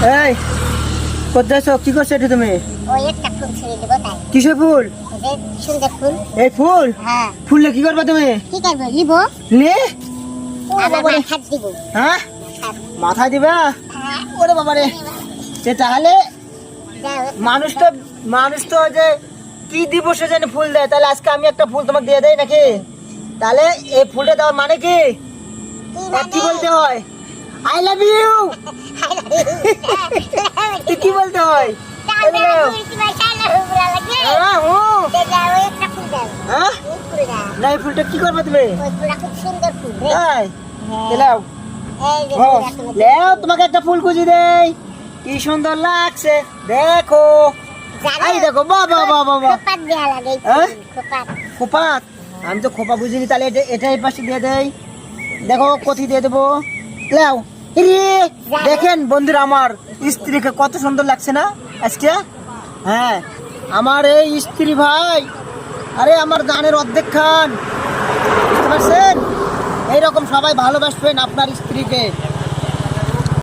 এই কোথায় আছো? কি করছো এটা তুমি? ওই একটা ফুল ছিঁড়ে দেবো তাই। কিসের ফুল? এই যে সুন্দর ফুল। এই ফুল? হ্যাঁ। ফুললে কি করবে তুমি? কি করবো? নিবো নে আবার মাথায় দিব। হ্যাঁ মাথায় দিবা? ওরে বাবারে, সে তাহলে মানুষ তো যে কি দিবসে জানি ফুল দেয়, তাহলে আজকে আমি একটা ফুল তোমাকে দিয়ে দেই নাকি? তাহলে এই ফুলটা দেওয়ার মানে কি? কি বলতে হয়? I love you. কি বলতে হয়? না এই ফুলটা কি করবে তুমি? তোমাকে একটা ফুল খুঁজি দেই। কি সুন্দর লাগছে দেখো। এই দেখো বাবা বাবা খোপাত। আমি তো খোপা বুঝিনি, তাহলে এটা এই পাশে দিয়ে দেই। দেখো কোথি দিয়ে দেবো। লাও দেখেন বন্ধুরা, আমার স্ত্রীকে কত সুন্দর লাগছে না আজকে? হ্যাঁ আমার এই স্ত্রী ভাই, আরে আমার গানের অর্ধেক খান, বুঝতে পারছেন? এইরকম সবাই ভালোবাসবেন আপনার স্ত্রীকে।